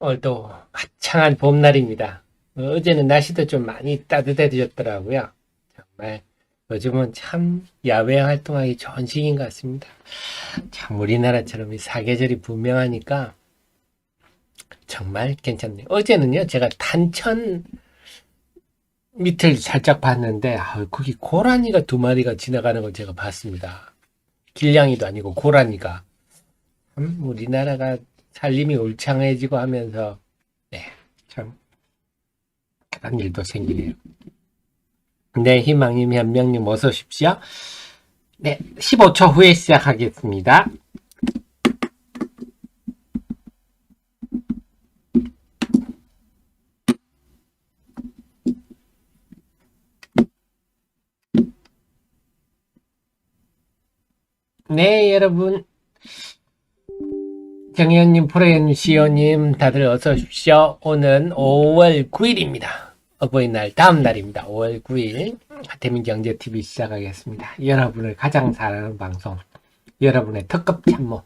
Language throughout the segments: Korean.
오늘도 화창한 봄날입니다. 어제는 날씨도 좀 많이 따뜻해졌더라고요. 정말 요즘은 참 야외 활동하기 좋은 시기인 것 같습니다. 참 우리나라처럼 이 사계절이 분명하니까 정말 괜찮네요. 어제는요, 제가 단천 밑을 살짝 봤는데, 거기 고라니가 두 마리가 지나가는 걸 제가 봤습니다. 길냥이도 아니고 고라니가. 우리나라가 살림이 울창해지고 하면서, 네, 참 그런 일도 생기네요. 네, 희망님, 현명님 어서 오십시오. 네, 15초 후에 시작하겠습니다. 네, 여러분. 정혜연님, 프로연님, 시호님, 다들 어서 오십시오. 오늘은 5월 9일입니다. 어버이날 다음 날입니다. 5월 9일 대민경제TV 시작하겠습니다. 여러분을 가장 사랑하는 방송, 여러분의 특급 참모,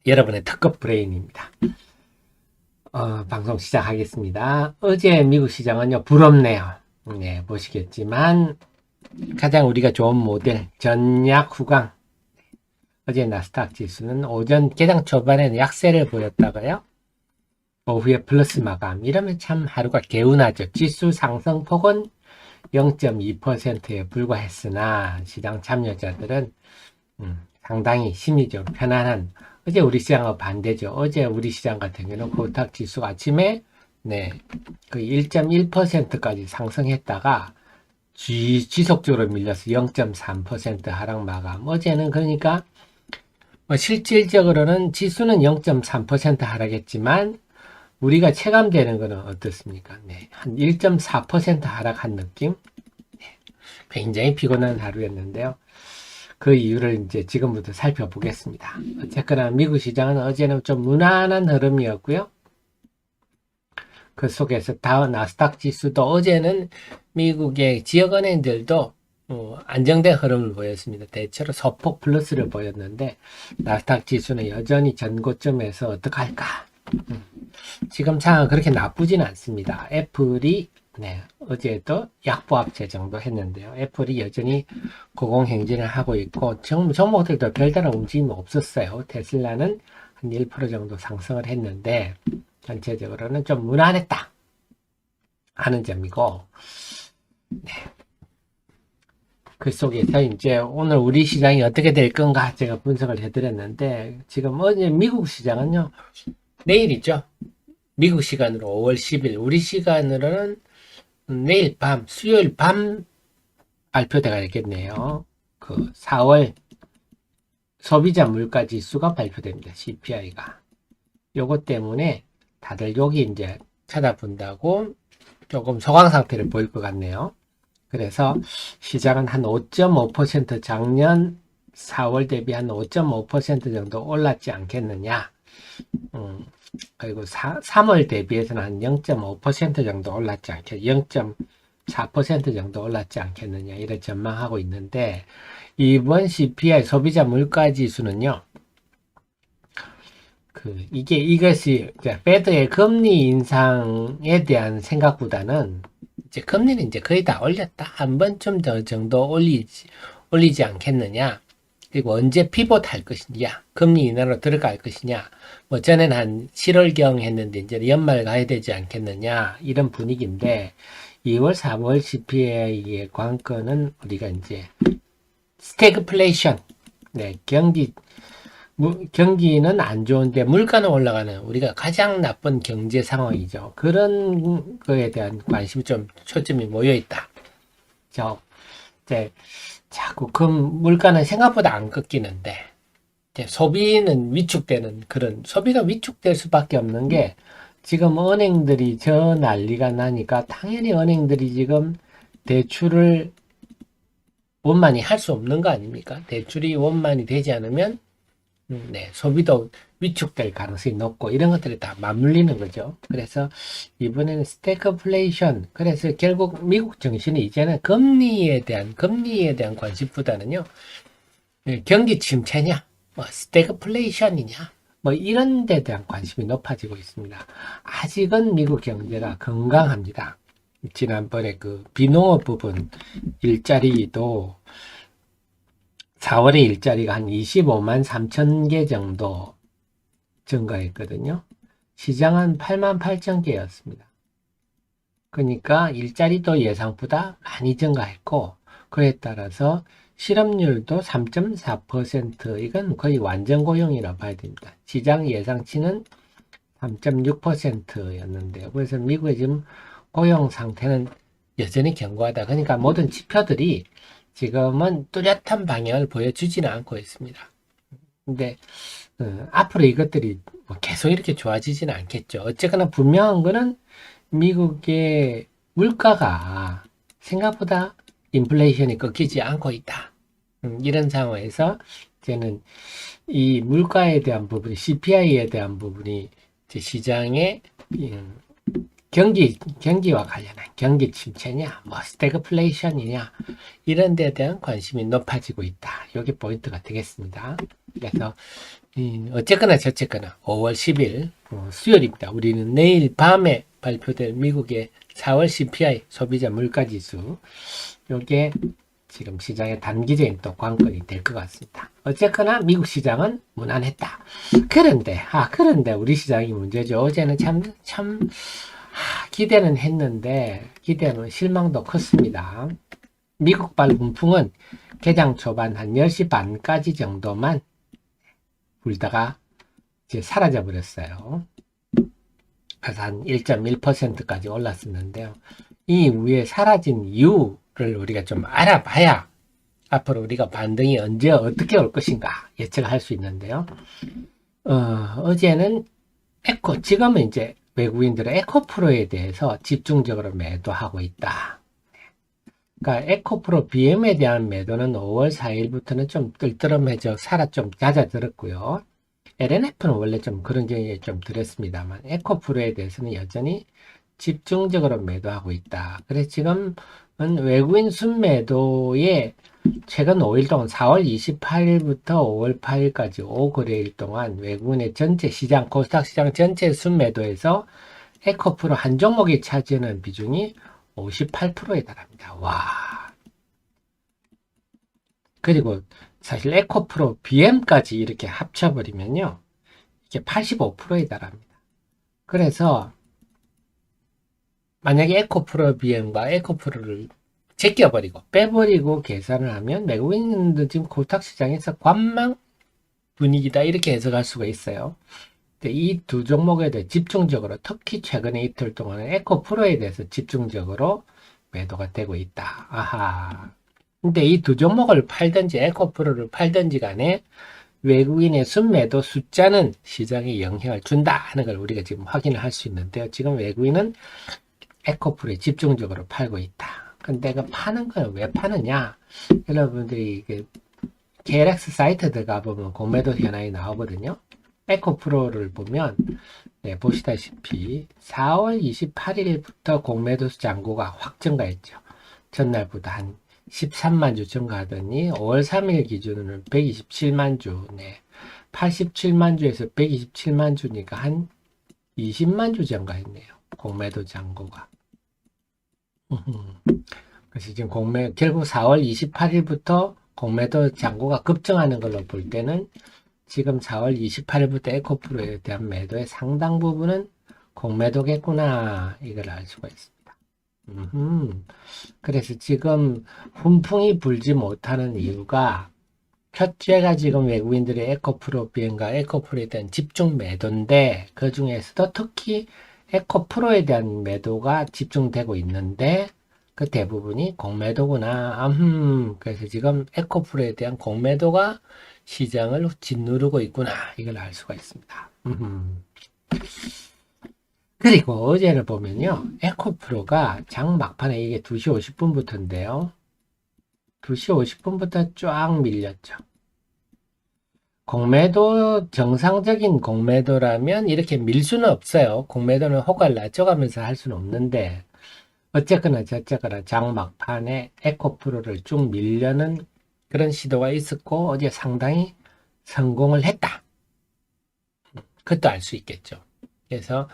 여러분의 특급 브레인입니다. 방송 시작하겠습니다. 어제 미국 시장은요, 부럽네요. 네, 보시겠지만 가장 우리가 좋은 모델, 전략 후강. 어제 나스닥 지수는 오전 개장 초반에는 약세를 보였다가요, 오후에 플러스 마감. 이러면 참 하루가 개운하죠. 지수 상승폭은 0.2%에 불과했으나 시장 참여자들은 상당히 심리적으로 편안한, 어제 우리 시장과 반대죠. 어제 우리 시장 같은 경우는 코스닥 지수가 아침에 그 1.1%까지 상승했다가 지속적으로 밀려서 0.3% 하락 마감. 어제는 그러니까 실질적으로는 지수는 0.3% 하락했지만 우리가 체감되는 것은 어떻습니까? 네, 한 1.4% 하락한 느낌? 네, 굉장히 피곤한 하루였는데요. 그 이유를 이제 지금부터 살펴보겠습니다. 어쨌거나 미국 시장은 어제는 좀 무난한 흐름이었고요. 그 속에서 다우 나스닥 지수도 어제는 미국의 지역은행들도 안정된 흐름을 보였습니다. 대체로 소폭 플러스를 보였는데 나스닥 지수는 여전히 전고점에서 어떡할까? 지금 상황은 그렇게 나쁘진 않습니다. 애플이 어제도 약보합체 정도 했는데요. 애플이 여전히 고공행진을 하고 있고 종목들도 별다른 움직임이 없었어요. 테슬라는 한 1% 정도 상승을 했는데 전체적으로는 좀 무난했다 하는 점이고, 네. 그 속에서 이제 오늘 우리 시장이 어떻게 될 건가 제가 분석을 해드렸는데, 지금 어제 미국 시장은요, 내일이죠. 미국 시간으로 5월 10일, 우리 시간으로는 내일 밤, 수요일 밤 발표가 있겠네요. 그 4월 소비자 물가 지수가 발표됩니다. CPI가. 요것 때문에 다들 여기 이제 찾아본다고 조금 소강 상태를 보일 것 같네요. 그래서 시장은 한 5.5% 작년 4월 대비 한 5.5% 정도 올랐지 않겠느냐. 그리고 3월 대비해서는 한 0.5% 정도 올랐지 않겠느냐. 0.4% 정도 올랐지 않겠느냐. 이렇게 전망하고 있는데, 이번 CPI 소비자 물가 지수는요, 이것이 페드의 금리 인상에 대한 생각보다는 이제 금리는 이제 거의 다 올렸다. 한 번쯤 더 정도 올리지 않겠느냐. 그리고 언제 피봇 할 것이냐. 금리 인하로 들어갈 것이냐. 전에는 한 7월경 했는데 이제 연말 가야 되지 않겠느냐. 이런 분위기인데 2월, 3월 CPI의 관건은 우리가 이제 스태그플레이션. 경기는 안 좋은데 물가는 올라가는 우리가 가장 나쁜 경제 상황이죠. 그런 거에 대한 관심이 좀 초점이 모여 있다. 이제 자꾸 물가는 생각보다 안 꺾이는데 이제 소비는 위축되는, 그런 소비가 위축될 수밖에 없는 게, 지금 은행들이 저 난리가 나니까 당연히 은행들이 지금 대출을 원만히 할 수 없는 거 아닙니까? 대출이 원만히 되지 않으면 소비도 위축될 가능성이 높고 이런 것들이 다 맞물리는 거죠. 그래서 이번에는 스태그플레이션, 그래서 결국 미국 정신이 이제는 금리에 대한 관심보다는요, 경기 침체냐, 스태그플레이션이냐, 뭐 이런 데 대한 관심이 높아지고 있습니다. 아직은 미국 경제가 건강합니다. 지난번에 그 비농업 부분 일자리도 4월에 일자리가 한 25만 3천 개 정도 증가했거든요. 시장은 8만 8천 개였습니다. 그러니까 일자리도 예상보다 많이 증가했고, 그에 따라서 실업률도 3.4%, 이건 거의 완전 고용이라고 봐야 됩니다. 시장 예상치는 3.6%였는데요. 그래서 미국의 지금 고용 상태는 여전히 견고하다. 그러니까 모든 지표들이 지금은 뚜렷한 방향을 보여주지는 않고 있습니다. 근데 앞으로 이것들이 뭐 계속 이렇게 좋아지지는 않겠죠. 어쨌거나 분명한 거는 미국의 물가가 생각보다 인플레이션이 꺾이지 않고 있다. 이런 상황에서 저는 이 물가에 대한 부분, CPI에 대한 부분이 시장의 경기와 관련한 경기 침체냐, 뭐 스태그플레이션이냐, 이런 데에 대한 관심이 높아지고 있다. 이게 포인트가 되겠습니다. 그래서 어쨌거나 저쨌거나 5월 10일 수요일입니다. 우리는 내일 밤에 발표될 미국의 4월 CPI 소비자 물가지수, 이게 지금 시장의 단기적인 또 관건이 될 것 같습니다. 어쨌거나 미국 시장은 무난했다. 그런데 우리 시장이 문제죠. 어제는 참 기대는 했는데 기대는 실망도 컸습니다. 미국발 훈풍은 개장 초반 한 10시 반까지 정도만 불다가 이제 사라져 버렸어요. 그래서 한 1.1%까지 올랐었는데요. 이 이후에 사라진 이유를 우리가 좀 알아봐야 앞으로 우리가 반등이 언제 어떻게 올 것인가 예측할 수 있는데요. 어제는 지금은 이제 외국인들의 에코프로에 대해서 집중적으로 매도하고 있다. 그러니까 에코프로 BM에 대한 매도는 5월 4일부터는 좀 뜰뜨름해져 좀 잦아들었고요. LNF는 원래 좀 그런 경향이 좀 들었습니다만 에코프로에 대해서는 여전히 집중적으로 매도하고 있다. 그래서 지금은 외국인 순매도에 최근 5일 동안 4월 28일부터 5월 8일까지 5거래일 동안 외국인의 전체 시장, 코스닥 시장 전체 순매도에서 에코프로 한 종목이 차지하는 비중이 58%에 달합니다. 와. 그리고 사실 에코프로 BM까지 이렇게 합쳐버리면요, 이게 85%에 달합니다. 그래서 만약에 에코프로 BM과 에코프로를 제껴버리고 빼버리고 계산을 하면 외국인들 지금 코스닥 시장에서 관망 분위기다, 이렇게 해석할 수가 있어요. 이 두 종목에 대해 집중적으로, 특히 최근에 이틀 동안은 에코프로에 대해서 집중적으로 매도가 되고 있다. 아하. 근데 이 두 종목을 팔든지 에코프로를 팔든지 간에 외국인의 순매도 숫자는 시장에 영향을 준다 하는 걸 우리가 지금 확인을 할 수 있는데요. 지금 외국인은 에코프로에 집중적으로 팔고 있다. 근데 그 파는 걸 왜 파느냐? 여러분들이 KLX 사이트 들어가 보면 공매도 현황이 나오거든요. 에코프로를 보면 보시다시피 4월 28일부터 공매도 잔고가 확 증가했죠. 전날보다 한 13만 주 증가하더니 5월 3일 기준으로는 127만 주, 87만 주에서 127만 주니까 한 20만 주 증가했네요. 공매도 잔고가. 그래서 지금 결국 4월 28일부터 공매도 잔고가 급증하는 걸로 볼 때는 지금 4월 28일부터 에코프로에 대한 매도의 상당 부분은 공매도겠구나, 이걸 알 수가 있습니다. 그래서 지금 훈풍이 불지 못하는 이유가 첫째가 지금 외국인들의 에코프로 비행과 에코프로에 대한 집중 매도인데, 그 중에서도 특히 에코프로에 대한 매도가 집중되고 있는데 그 대부분이 공매도구나. 그래서 지금 에코프로에 대한 공매도가 시장을 짓누르고 있구나, 이걸 알 수가 있습니다. 그리고 어제를 보면요, 에코프로가 장 막판에 이게 2시 50분부터인데요 2시 50분부터 쫙 밀렸죠. 공매도, 정상적인 공매도라면 이렇게 밀 수는 없어요. 공매도는 호가를 낮춰가면서 할 수는 없는데, 어쨌거나 저쨌거나 장 막판에 에코프로를 쭉 밀려는 그런 시도가 있었고 어제 상당히 성공을 했다. 그것도 알 수 있겠죠. 그래서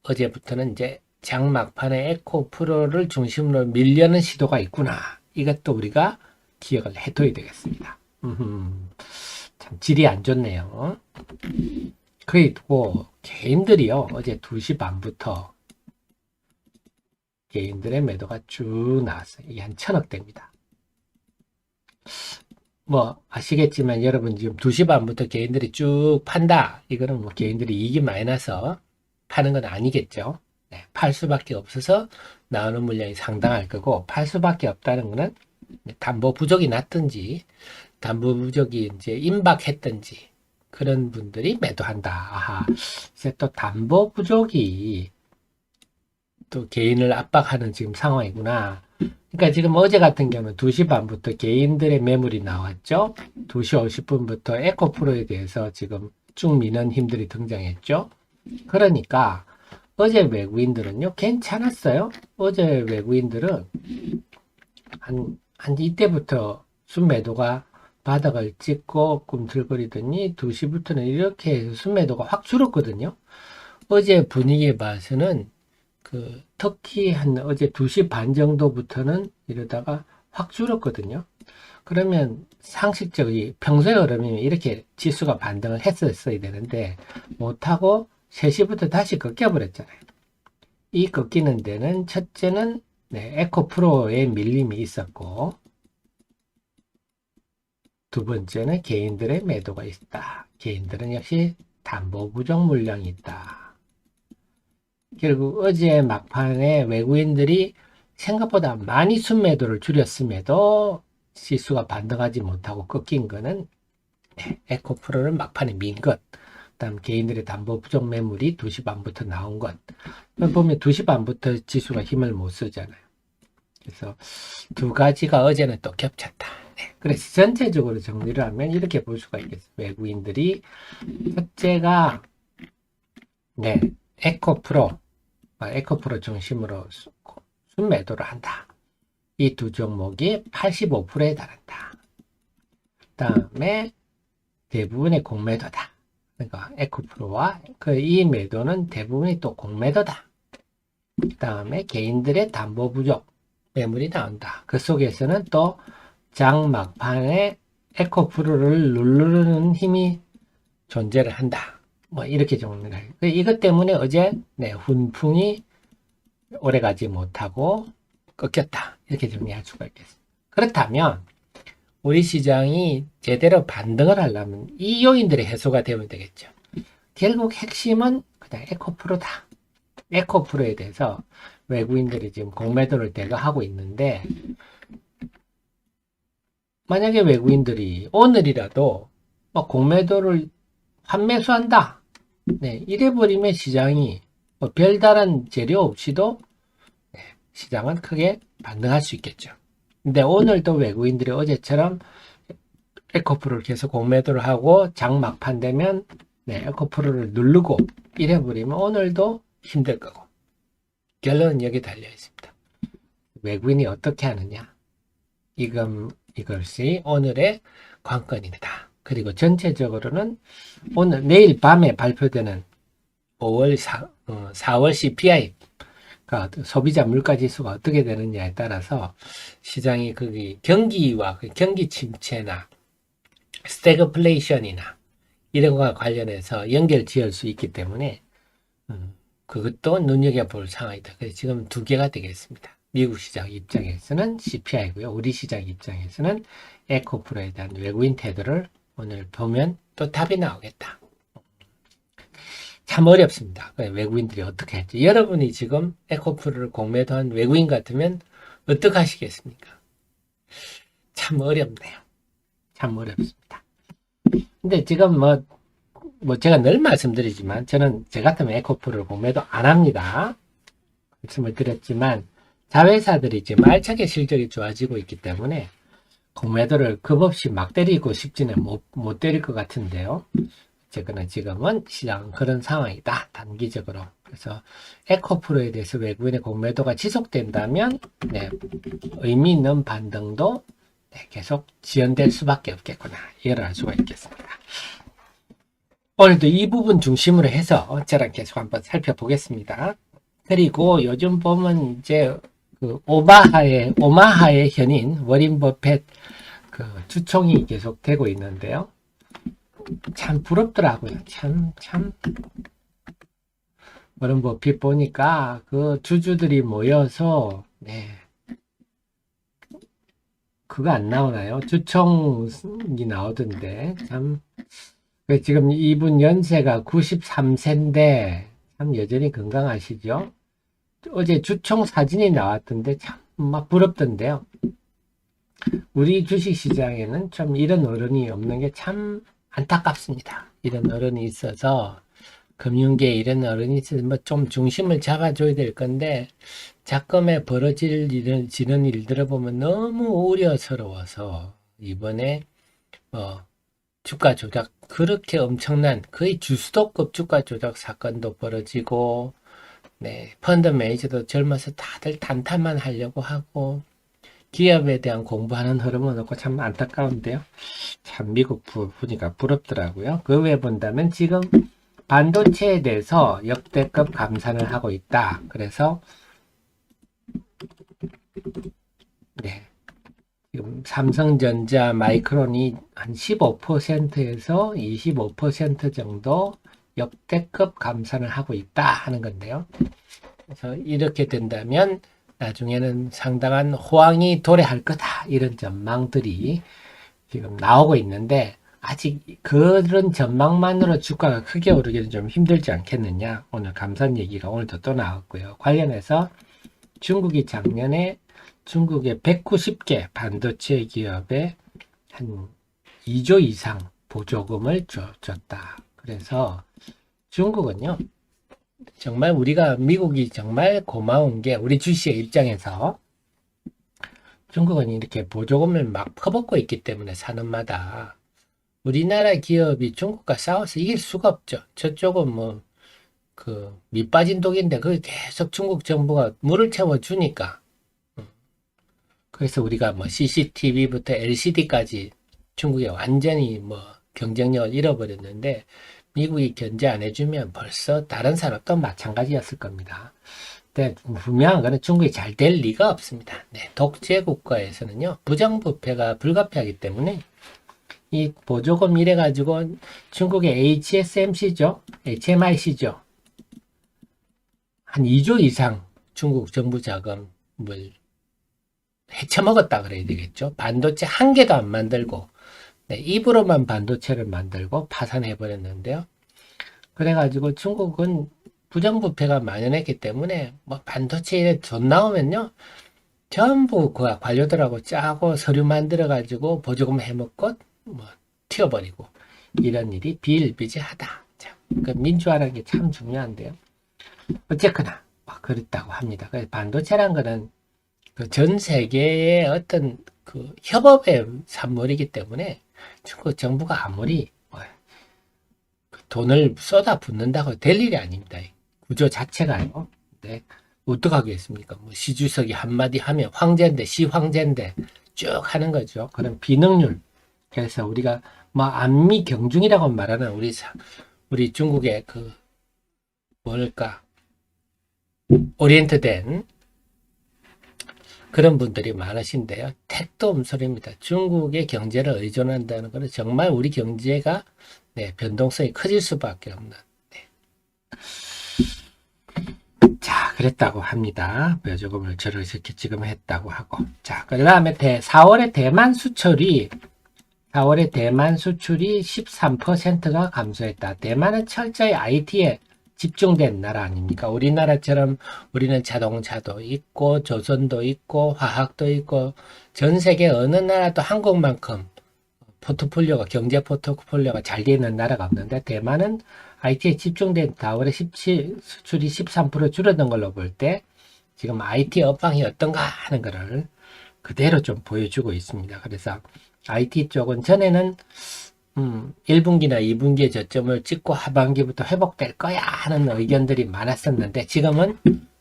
어제부터는 이제 장 막판에 에코프로를 중심으로 밀려는 시도가 있구나. 이것도 우리가 기억을 해둬야 되겠습니다. 참 질이 안 좋네요. 그리고 개인들이요, 어제 2시 반부터 개인들의 매도가 쭉 나왔어요. 이게 한 1000억대입니다. 뭐 아시겠지만 여러분 지금 2시 반부터 개인들이 쭉 판다. 이거는 뭐 개인들이 이익이 많이 나서 파는 건 아니겠죠. 네, 팔 수밖에 없어서 나오는 물량이 상당할 거고, 팔 수밖에 없다는 거는 담보 부족이 났든지 담보 부족이 이제 임박했든지 그런 분들이 매도한다. 아하, 이제 또 담보 부족이 또 개인을 압박하는 지금 상황이구나. 그러니까 지금 어제 같은 경우는 2시 반부터 개인들의 매물이 나왔죠. 2시 50분부터 에코프로에 대해서 지금 쭉 미는 힘들이 등장했죠. 그러니까 어제 외국인들은요, 괜찮았어요. 어제 외국인들은 한 이때부터 순매도가 바닥을 찍고 꿈틀거리더니 2시부터는 이렇게 해서 순매도가 확 줄었거든요. 어제 분위기에 봐서는 특히 한 어제 2시 반 정도부터는 이러다가 확 줄었거든요. 그러면 상식적이 평소의 흐름이면 이렇게 지수가 반등을 했었어야 되는데 못하고 3시부터 다시 꺾여버렸잖아요. 이 꺾이는 데는 첫째는 에코프로의 밀림이 있었고, 두 번째는 개인들의 매도가 있다. 개인들은 역시 담보 부족 물량이 있다. 결국 어제 막판에 외국인들이 생각보다 많이 순매도를 줄였음에도 지수가 반등하지 못하고 꺾인 거는 에코프로를 막판에 민 것, 그다음 개인들의 담보 부족 매물이 2시 반부터 나온 것. 보면 2시 반부터 지수가 힘을 못 쓰잖아요. 그래서 두 가지가 어제는 또 겹쳤다. 그래서 전체적으로 정리를 하면 이렇게 볼 수가 있겠어요. 외국인들이 첫째가 에코프로 중심으로 순매도를 한다. 이 두 종목이 85%에 달한다. 그 다음에 대부분의 공매도다. 그러니까 에코프로와 이 매도는 대부분이 또 공매도다. 그 다음에 개인들의 담보 부족 매물이 나온다. 그 속에서는 또 장 막판에 에코프로를 누르는 힘이 존재를 한다. 뭐 이렇게 정리를 해요. 이것 때문에 어제 훈풍이 오래가지 못하고 꺾였다. 이렇게 정리할 수가 있겠습니다. 그렇다면 우리 시장이 제대로 반등을 하려면 이 요인들이 해소가 되면 되겠죠. 결국 핵심은 그냥 에코프로다. 에코프로에 대해서 외국인들이 지금 공매도를 대거하고 있는데, 만약에 외국인들이 오늘이라도 공매도를 환매수한다. 이래버리면 시장이 별다른 재료 없이도 시장은 크게 반등할 수 있겠죠. 근데 오늘도 외국인들이 어제처럼 에코프로를 계속 공매도를 하고 장 막판 되면 에코프로를 누르고 이래버리면 오늘도 힘들 거고, 결론은 여기 달려 있습니다. 외국인이 어떻게 하느냐, 이것이 오늘의 관건입니다. 그리고 전체적으로는 내일 밤에 발표되는 4월 CPI, 소비자 물가지수가 어떻게 되느냐에 따라서 시장이 경기와 경기 침체나 스태그플레이션이나 이런 것과 관련해서 연결 지을 수 있기 때문에 그것도 눈여겨볼 상황이다. 그래서 지금 두 개가 되겠습니다. 미국 시장 입장에서는 CPI고요. 우리 시장 입장에서는 에코프로에 대한 외국인 태도를 오늘 보면 또 답이 나오겠다. 참 어렵습니다. 외국인들이 어떻게 할지. 여러분이 지금 에코프로를 공매도한 외국인 같으면 어떻게 하시겠습니까? 참 어렵네요. 참 어렵습니다. 근데 지금 제가 늘 말씀드리지만 저는 저 같으면 에코프로를 공매도 안 합니다. 말씀을 드렸지만 자회사들이 지금 알차게 실적이 좋아지고 있기 때문에 공매도를 급없이 막 때리고 싶지는 못 때릴 것 같은데요. 어쨌거나 지금은 시장은 그런 상황이다. 단기적으로. 그래서 에코프로에 대해서 외국인의 공매도가 지속된다면 의미 있는 반등도 계속 지연될 수밖에 없겠구나. 이해를 할 수가 있겠습니다. 오늘도 이 부분 중심으로 해서 저랑 계속 한번 살펴보겠습니다. 그리고 요즘 보면 이제 그 오마하의 현인 워린 버핏 그 주총이 계속 되고 있는데요. 참 부럽더라고요. 참 워린 버핏 보니까 그 주주들이 모여서 네. 그거 안 나오나요? 주총이 나오던데 참 지금 이분 연세가 93세인데 참 여전히 건강하시죠? 어제 주총 사진이 나왔던데 참 막 부럽던데요. 우리 주식시장에는 좀 이런 어른이 없는 게 참 안타깝습니다. 이런 어른이 있어서 금융계에 이런 어른이 있어서 뭐 좀 중심을 잡아줘야 될 건데 작금에 벌어지는 일들을 보면 너무 우려스러워서 이번에 주가 조작 그렇게 엄청난 거의 주수도급 주가 조작 사건도 벌어지고 네, 펀드 매니저도 젊어서 다들 단타만 하려고 하고 기업에 대한 공부하는 흐름은 없고 참 안타까운데요. 참 미국 보니까 부럽더라고요. 그 외에 본다면 지금 반도체에 대해서 역대급 감산을 하고 있다. 그래서 네, 지금 삼성전자, 마이크론이 한 15%에서 25% 정도 역대급 감산을 하고 있다 하는 건데요. 그래서 이렇게 된다면 나중에는 상당한 호황이 도래할 거다. 이런 전망들이 지금 나오고 있는데 아직 그런 전망만으로 주가가 크게 오르기는 좀 힘들지 않겠느냐. 오늘 감산 얘기가 오늘도 또 나왔고요. 관련해서 중국이 작년에 중국의 190개 반도체 기업에 한 2조 이상 보조금을 줬다. 그래서 중국은요, 정말 우리가 미국이 정말 고마운 게 우리 주식의 입장에서 중국은 이렇게 보조금을 막 퍼붓고 있기 때문에 산업마다 우리나라 기업이 중국과 싸워서 이길 수가 없죠. 저쪽은 뭐 그 밑빠진 독인데 그 계속 중국 정부가 물을 채워주니까 그래서 우리가 뭐 CCTV부터 LCD까지 중국에 완전히 뭐 경쟁력을 잃어버렸는데 미국이 견제 안 해주면 벌써 다른 산업도 마찬가지였을 겁니다. 근데 분명한 거는 중국이 잘 될 리가 없습니다. 네, 독재 국가에서는요 부정부패가 불가피하기 때문에 이 보조금 이래 가지고 중국의 HSMC죠, HMIC죠, 한 2조 이상 중국 정부 자금을 헤쳐먹었다 그래야 되겠죠. 반도체 한 개도 안 만들고 네, 입으로만 반도체를 만들고 파산해 버렸는데요. 그래가지고 중국은 부정부패가 만연했기 때문에 뭐 반도체에 돈 나오면요 전부 그 관료들하고 짜고 서류 만들어 가지고 보조금 해먹고 뭐 튀어버리고 이런 일이 비일비재하다. 참, 그 민주화라는 게 참 중요한데요. 어쨌거나 그렇다고 합니다. 반도체란 거는 그 전 세계의 어떤 그 협업의 산물이기 때문에 중국 정부가 아무리 돈을 쏟아 붓는다고 될 일이 아닙니다. 구조 자체가요. 네. 어떡하겠습니까? 뭐 시주석이 한마디 하면 황제인데 시황제인데 쭉 하는 거죠. 그런 비능률. 그래서 우리가 뭐 안미 경중이라고 말하는 우리 중국의 그 뭘까 오리엔트된 그런 분들이 많으신데요. 택도 없소리입니다. 중국의 경제를 의존한다는 것은 정말 우리 경제가 네, 변동성이 커질 수밖에 없는. 네. 자, 그랬다고 합니다. 보조금을 저렇게 지금 했다고 하고. 자, 그 다음에 4월에 대만 수출이 13%가 감소했다. 대만은 철저히 IT에 집중된 나라 아닙니까? 우리나라처럼 우리는 자동차도 있고 조선도 있고 화학도 있고 전 세계 어느 나라도 한국만큼 경제 포트폴리오가 잘 되어 있는 나라가 없는데 대만은 IT에 집중된 4월에 수출이 13% 줄어든 걸로 볼 때 지금 IT 업황이 어떤가 하는 것을 그대로 좀 보여주고 있습니다. 그래서 IT 쪽은 전에는 1분기나 2분기에 저점을 찍고 하반기부터 회복될 거야 하는 의견들이 많았었는데 지금은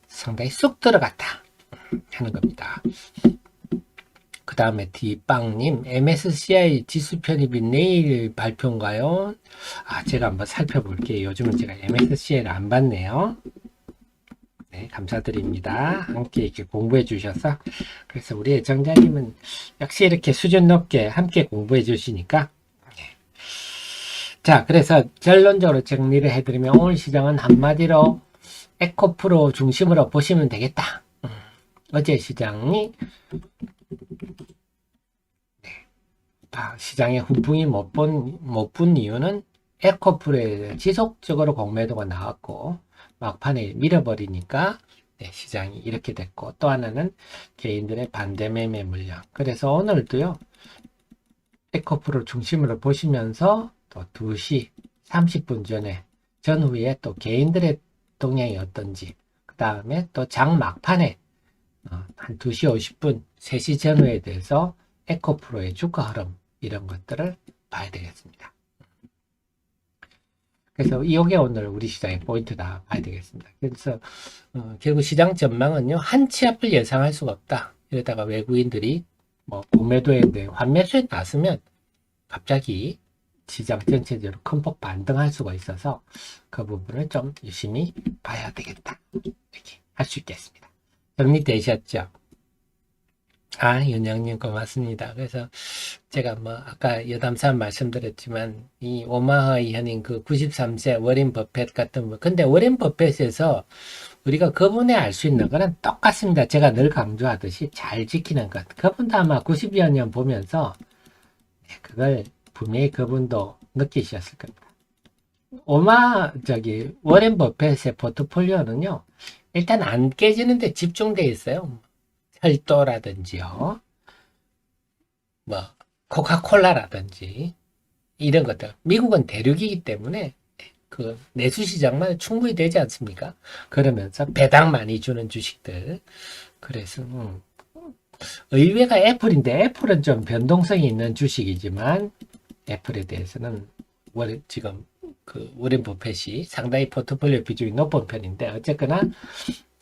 상당히 쑥 들어갔다 하는 겁니다. 그 다음에 D빵님, MSCI 지수 편입이 내일 발표인가요? 제가 한번 살펴볼게요. 요즘은 제가 MSCI를 안 봤네요. 네, 감사드립니다. 함께 이렇게 공부해 주셔서. 그래서 우리 애청자님은 역시 이렇게 수준 높게 함께 공부해 주시니까. 자, 그래서 결론적으로 정리를 해드리면 오늘 시장은 한마디로 에코프로 중심으로 보시면 되겠다. 어제 시장이 시장에 훈풍이 못 분 이유는 에코프로에 지속적으로 공매도가 나왔고 막판에 밀어버리니까 시장이 이렇게 됐고, 또 하나는 개인들의 반대 매매 물량. 그래서 오늘도요 에코프로 중심으로 보시면서 또 2시 30분 전후에 또 개인들의 동향이 어떤지, 그 다음에 또 장 막판에 한 2시 50분 3시 전후에 대해서 에코프로의 주가 흐름 이런 것들을 봐야 되겠습니다. 그래서 이게 오늘 우리 시장의 포인트다 봐야 되겠습니다. 그래서 결국 시장 전망은요, 한치 앞을 예상할 수가 없다. 이러다가 외국인들이 공매도에 대해 환매수에 나서면 갑자기 시장 전체적으로 큰 폭 반등할 수가 있어서 그 부분을 좀 유심히 봐야 되겠다. 이렇게 할 수 있겠습니다. 정리되셨죠? 윤영님 고맙습니다. 그래서 제가 아까 여담사 말씀드렸지만 이 오마하의 현인 그 93세 워렌 버핏 같은 분, 근데 워렌 버핏에서 우리가 그분에 알 수 있는 거는 똑같습니다. 제가 늘 강조하듯이 잘 지키는 것. 그분도 아마 90여 년 보면서 그걸 분명히 그분도 느끼셨을 겁니다. 워렌 버핏의 포트폴리오는요, 일단 안 깨지는데 집중되어 있어요. 철도라든지요, 코카콜라라든지 이런 것들. 미국은 대륙이기 때문에 그 내수 시장만 충분히 되지 않습니까? 그러면서 배당 많이 주는 주식들. 그래서 의외가 애플인데, 애플은 좀 변동성이 있는 주식이지만 애플에 대해서는 지금 그 워렌 버핏이 상당히 포트폴리오 비중이 높은 편인데, 어쨌거나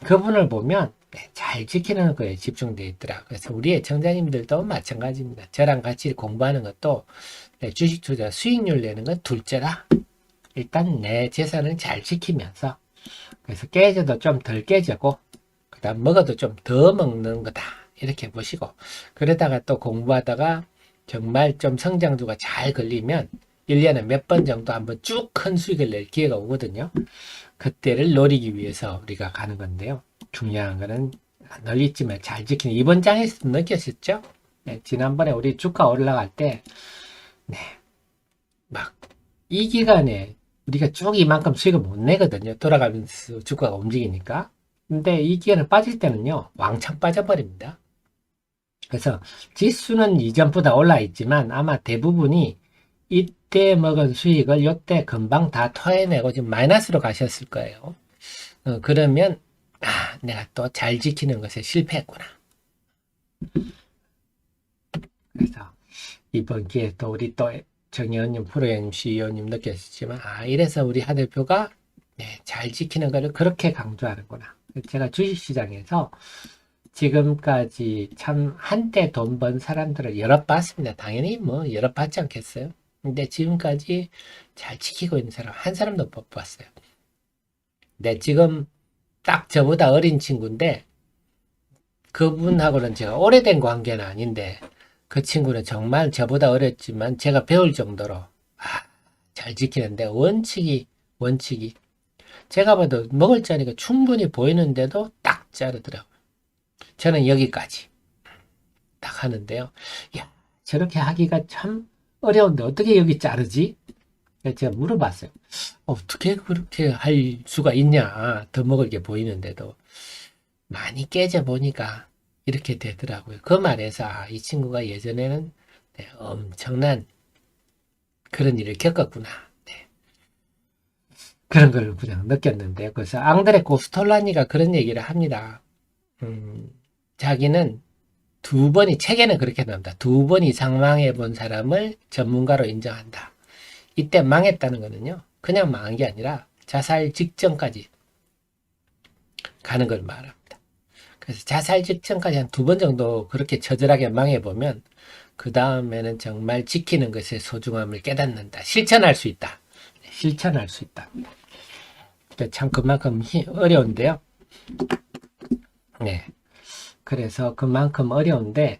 그분을 보면 잘 지키는 거에 집중되어 있더라. 그래서 우리 애청자님들도 마찬가지입니다. 저랑 같이 공부하는 것도 주식 투자 수익률 내는 건 둘째라. 일단 내 재산을 잘 지키면서, 그래서 깨져도 좀 덜 깨지고, 그 다음 먹어도 좀 더 먹는 거다. 이렇게 보시고, 그러다가 또 공부하다가 정말 좀 성장주가 잘 걸리면 1년에 몇 번 정도 한번 쭉 큰 수익을 낼 기회가 오거든요. 그때를 노리기 위해서 우리가 가는 건데요. 중요한 거는 널리 있지만 잘 지키는, 이번 장에서 느꼈었죠? 지난번에 우리 주가 올라갈 때, 이 기간에 우리가 쭉 이만큼 수익을 못 내거든요. 돌아가면서 주가가 움직이니까. 근데 이 기간을 빠질 때는요, 왕창 빠져버립니다. 그래서 지수는 이전보다 올라 있지만 아마 대부분이 이때 먹은 수익을 이때 금방 다 토해내고 지금 마이너스로 가셨을 거예요. 그러면 내가 또 잘 지키는 것에 실패했구나. 그래서 이번 기회에 또 우리 또 정의원님, 프로님, CEO님 느꼈지만 이래서 우리 하 대표가 잘 지키는 것을 그렇게 강조하는구나. 제가 주식시장에서 지금까지 참 한때 돈 번 사람들을 여러 봤습니다. 당연히 여러 봤지 않겠어요? 근데 지금까지 잘 지키고 있는 사람 한 사람도 못 봤어요. 근데 지금 딱 저보다 어린 친구인데, 그분하고는 제가 오래된 관계는 아닌데 그 친구는 정말 저보다 어렸지만 제가 배울 정도로 잘 지키는데, 원칙이 제가 봐도 먹을 자리가 충분히 보이는데도 딱 자르더라고요. 저는 여기까지 딱 하는데요. 저렇게 하기가 참 어려운데 어떻게 여기 자르지? 제가 물어봤어요. 어떻게 그렇게 할 수가 있냐? 더 먹을 게 보이는데도. 많이 깨져 보니까 이렇게 되더라고요. 그 말에서 이 친구가 예전에는 엄청난 그런 일을 겪었구나. 그런 걸 그냥 느꼈는데, 그래서 앙드레 코스톨라니가 그런 얘기를 합니다. 자기는 책에는 그렇게 나옵니다. 2번 이상 망해본 사람을 전문가로 인정한다. 이때 망했다는 거는요, 그냥 망한 게 아니라 자살 직전까지 가는 걸 말합니다. 그래서 자살 직전까지 한 2번 정도 그렇게 처절하게 망해보면 그 다음에는 정말 지키는 것의 소중함을 깨닫는다. 실천할 수 있다. 실천할 수 있다. 참 그만큼 어려운데요. 네. 그래서 그만큼 어려운데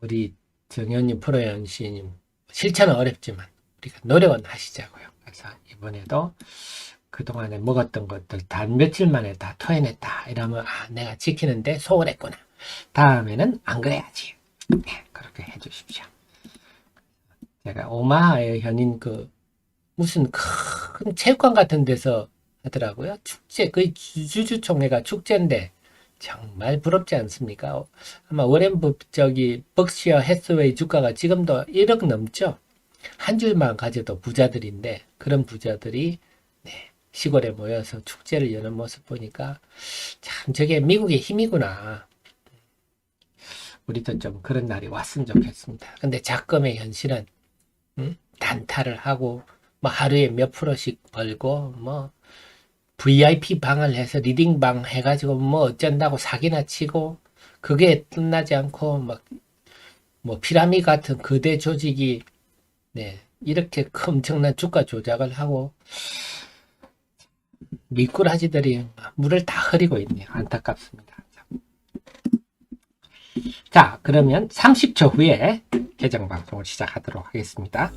우리 정현님, 프로연씨님 실천은 어렵지만 우리가 노력은 하시자고요. 그래서 이번에도 그동안에 먹었던 것들 단 며칠 만에 다 토해냈다. 이러면 내가 지키는데 소홀했구나. 다음에는 안 그래야지. 네, 그렇게 해주십시오. 제가 오마하의 현인 무슨 큰 체육관 같은 데서 하더라고요. 축제, 거의 주주총회가 축제인데 정말 부럽지 않습니까? 아마 워렌 버크셔 해스웨이 주가가 지금도 1억 넘죠. 한 줄만 가져도 부자들인데 그런 부자들이 시골에 모여서 축제를 여는 모습 보니까 참 저게 미국의 힘이구나. 우리도 좀 그런 날이 왔으면 좋겠습니다. 근데 작금의 현실은 단타를 하고 뭐 하루에 몇 프로씩 벌고 뭐 VIP 방을 해서 리딩방 해가지고 뭐 어쩐다고 사기나 치고 그게 끝나지 않고 막 뭐 피라미드 같은 거대 조직이 이렇게 엄청난 주가 조작을 하고 미꾸라지들이 물을 다 흐리고 있네요. 안타깝습니다. 자, 그러면 30초 후에 개정 방송을 시작하도록 하겠습니다.